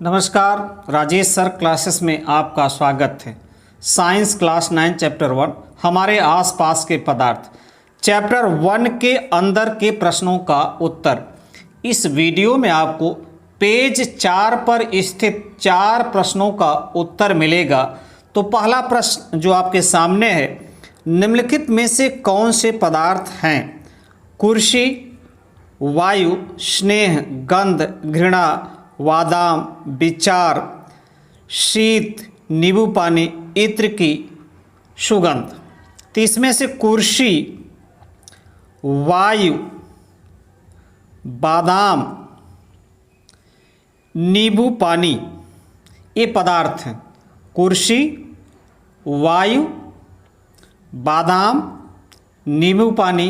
नमस्कार, Rajesh sir classes में आपका स्वागत है। साइंस क्लास 9 चैप्टर 1 हमारे आसपास के पदार्थ चैप्टर 1 के अंदर के प्रश्नों का उत्तर इस वीडियो में आपको पेज 4 पर स्थित 4 प्रश्नों का उत्तर मिलेगा। तो पहला प्रश्न जो आपके सामने है, निम्नलिखित में से कौन से पदार्थ हैं? कुर्सी, वायु, स्नेह, गंध, घृणा, बादाम, विचार, शीत, नींबू पानी, इत्र की सुगंध। तो इसमें से कुर्सी, वायु, बादाम, नींबू पानी ये पदार्थ हैं। कुर्सी, वायु, बादाम, नींबू पानी।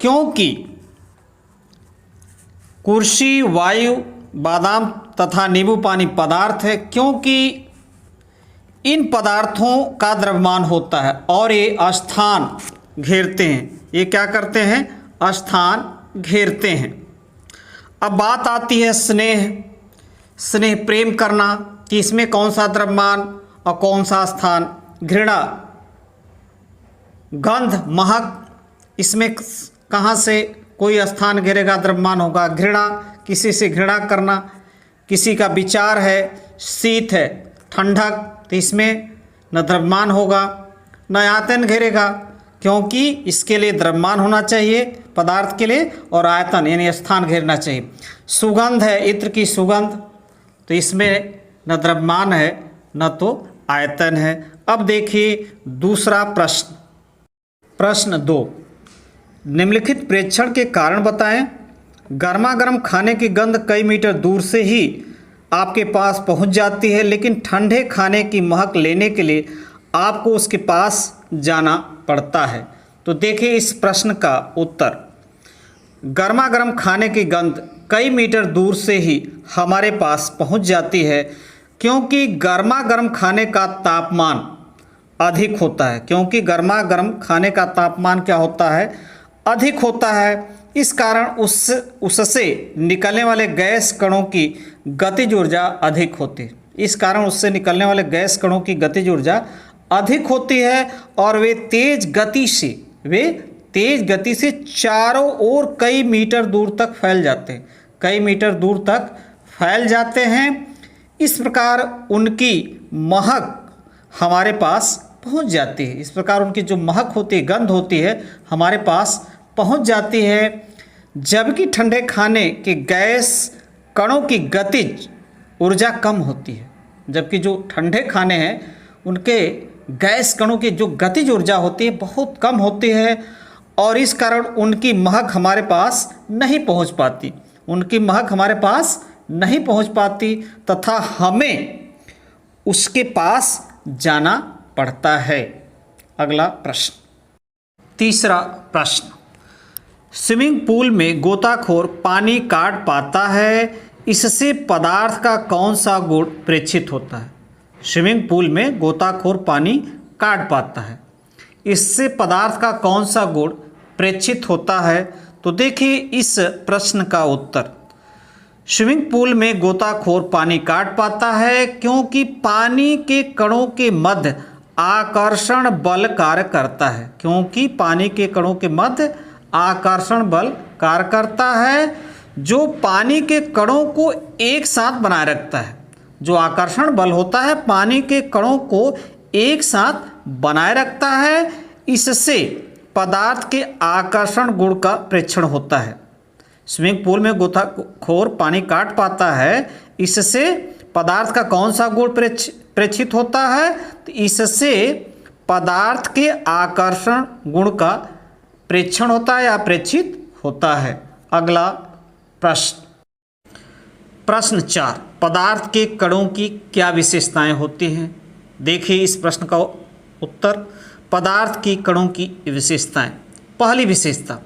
क्योंकि कुर्सी, वायु, बादाम तथा नींबू पानी पदार्थ है, क्योंकि इन पदार्थों का द्रव्यमान होता है और ये स्थान घेरते हैं। ये क्या करते हैं? स्थान घेरते हैं। अब बात आती है स्नेह, प्रेम करना, कि इसमें कौन सा द्रव्यमान और कौन सा स्थान। घृणा, गंध, महक, इसमें कहाँ से कोई स्थान घेरेगा, द्रव्यमान होगा। घृणा, किसी से घृणा करना, किसी का विचार है। शीत है, ठंडक, तो इसमें न द्रव्यमान होगा न आयतन घेरेगा, क्योंकि इसके लिए द्रव्यमान होना चाहिए पदार्थ के लिए और आयतन यानी स्थान घेरना चाहिए। सुगंध है, इत्र की सुगंध, तो इसमें न द्रव्यमान है न तो आयतन है। अब देखिए दूसरा प्रश्न, प्रश्न 2, निम्नलिखित प्रेक्षण के कारण बताएं। गर्मा गर्म खाने की गंध कई मीटर दूर से ही आपके पास पहुंच जाती है, लेकिन ठंडे खाने की महक लेने के लिए आपको उसके पास जाना पड़ता है। तो देखिए इस प्रश्न का उत्तर। गर्मा गर्म खाने की गंध कई मीटर दूर से ही हमारे पास पहुंच जाती है, क्योंकि गर्मा गर्म खाने का तापमान अधिक होता है। क्योंकि गर्मा गर्म खाने का तापमान क्या होता है? अधिक होता है। इस कारण उससे निकलने वाले गैस कणों की गतिज ऊर्जा अधिक होती है। इस कारण उससे निकलने वाले गैस कणों की गतिज ऊर्जा अधिक होती है और वे तेज गति से चारों ओर कई मीटर दूर तक फैल जाते हैं। कई मीटर दूर तक फैल जाते हैं। इस प्रकार उनकी महक हमारे पास पहुंच जाती है। इस प्रकार उनकी जो महक होती है, गंध होती है, हमारे पास पहुंच जाती है। जबकि ठंडे खाने के गैस कणों की गतिज ऊर्जा कम होती है। जबकि जो ठंडे खाने हैं उनके गैस कणों की जो गतिज ऊर्जा होती है बहुत कम होती है और इस कारण उनकी महक हमारे पास नहीं पहुंच पाती। उनकी महक हमारे पास नहीं पहुंच पाती तथा हमें उसके पास जाना पड़ता है। अगला प्रश्न, तीसरा प्रश्न, स्विमिंग पूल में गोताखोर पानी काट पाता है, इससे पदार्थ का कौन सा गुण प्रेक्षित होता है? स्विमिंग पूल में गोताखोर पानी काट पाता है, इससे पदार्थ का कौन सा गुण प्रेक्षित होता है? तो देखिए इस प्रश्न का उत्तर। स्विमिंग पूल में गोताखोर पानी काट पाता है क्योंकि पानी के कणों के मध्य आकर्षण बल कार्य करता है। क्योंकि पानी के कणों के मध्य आकर्षण बल कार्य करता है, जो पानी के कणों को एक साथ बनाए रखता है। जो आकर्षण बल होता है पानी के कणों को एक साथ बनाए रखता है। इससे पदार्थ के आकर्षण गुण का प्रेक्षण होता है। स्विमिंग पूल में गोताखोर पानी काट पाता है, इससे पदार्थ का कौन सा गुण प्रेक्षित होता है? तो इससे पदार्थ के आकर्षण गुण का प्रेक्षण होता है या प्रेक्षित होता है। अगला प्रश्न, प्रश्न 4, पदार्थ के कणों की क्या विशेषताएं होती हैं? देखिए इस प्रश्न का उत्तर। पदार्थ के कणों की विशेषताएं। पहली विशेषता,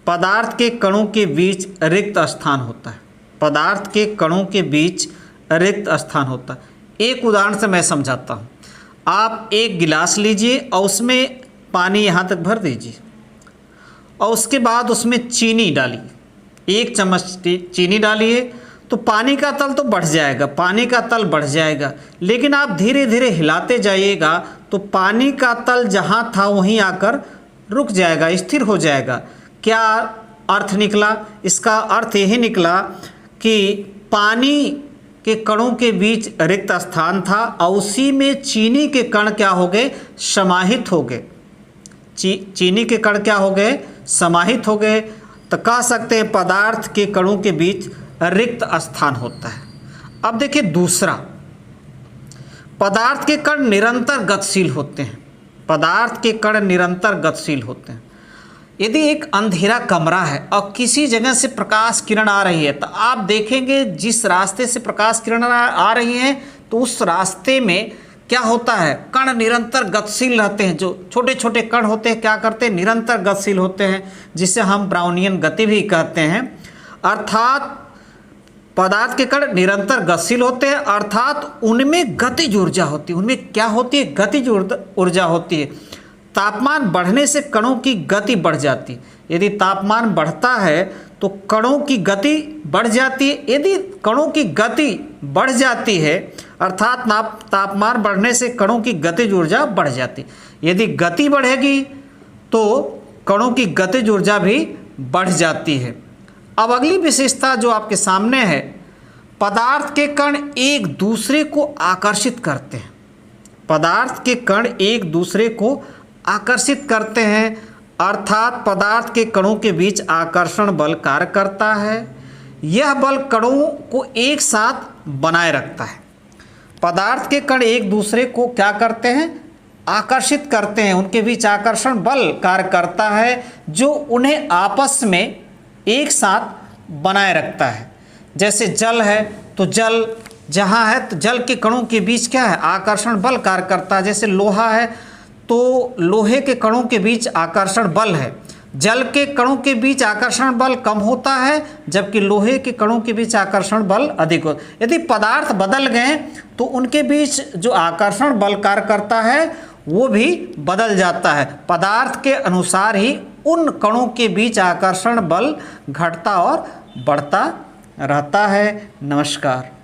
पदार्थ के कणों के बीच रिक्त स्थान होता है। पदार्थ के कणों के बीच रिक्त स्थान होता है। एक उदाहरण से मैं समझाता हूँ। आप एक गिलास लीजिए और उसमें पानी यहाँ तक भर दीजिए और उसके बाद उसमें चीनी डालिए। 1 चम्मच चीनी डालिए तो पानी का तल तो बढ़ जाएगा, पानी का तल बढ़ जाएगा, लेकिन आप धीरे धीरे हिलाते जाइएगा तो पानी का तल जहाँ था वहीं आकर रुक जाएगा, स्थिर हो जाएगा। क्या अर्थ निकला? इसका अर्थ यही निकला कि पानी के कणों के बीच रिक्त स्थान था और उसी में चीनी के कण क्या हो गए? समाहित हो गए। चीनी के कण क्या हो गए? समाहित हो गए। तो कह सकते हैं पदार्थ के कणों के बीच रिक्त स्थान होता है। अब देखिए दूसरा, पदार्थ के कण निरंतर गतिशील होते हैं। पदार्थ के कण निरंतर गतिशील होते हैं। यदि एक अंधेरा कमरा है और किसी जगह से प्रकाश किरण आ रही है तो आप देखेंगे जिस रास्ते से प्रकाश किरण आ रही है तो उस रास्ते में क्या होता है? कण निरंतर गतिशील रहते हैं। जो छोटे छोटे कण होते हैं क्या करते हैं? निरंतर गतिशील होते हैं, जिसे हम ब्राउनियन गति भी कहते हैं। अर्थात पदार्थ के कण निरंतर गतिशील होते हैं, अर्थात उनमें गतिज ऊर्जा होती है। उनमें क्या होती है? गतिज ऊर्जा होती है। तापमान बढ़ने से कणों की गति बढ़ जाती है। यदि तापमान बढ़ता है तो कणों की गति बढ़ जाती है। यदि कणों की गति बढ़ जाती है अर्थात तापमान बढ़ने से कणों की गतिज ऊर्जा बढ़ जाती है। यदि गति बढ़ेगी तो कणों की गतिज ऊर्जा भी बढ़ जाती है। अब अगली विशेषता जो आपके सामने है, पदार्थ के कण एक दूसरे को आकर्षित करते हैं। पदार्थ के कण एक दूसरे को आकर्षित करते हैं, अर्थात पदार्थ के कणों के बीच आकर्षण बल कार्य करता है। यह बल कणों को एक साथ बनाए रखता है। पदार्थ के कण एक दूसरे को क्या करते हैं? आकर्षित करते हैं। उनके बीच आकर्षण बल कार्य करता है जो उन्हें आपस में एक साथ बनाए रखता है। जैसे जल है तो जल जहाँ है तो जल के कणों के बीच क्या है? आकर्षण बल कार्य करता है। जैसे लोहा है तो लोहे के कणों के बीच आकर्षण बल है। जल के कणों के बीच आकर्षण बल कम होता है जबकि लोहे के कणों के बीच आकर्षण बल अधिक होता है। यदि पदार्थ बदल गए तो उनके बीच जो आकर्षण बल कार्य करता है वो भी बदल जाता है। पदार्थ के अनुसार ही उन कणों के बीच आकर्षण बल घटता और बढ़ता रहता है। नमस्कार।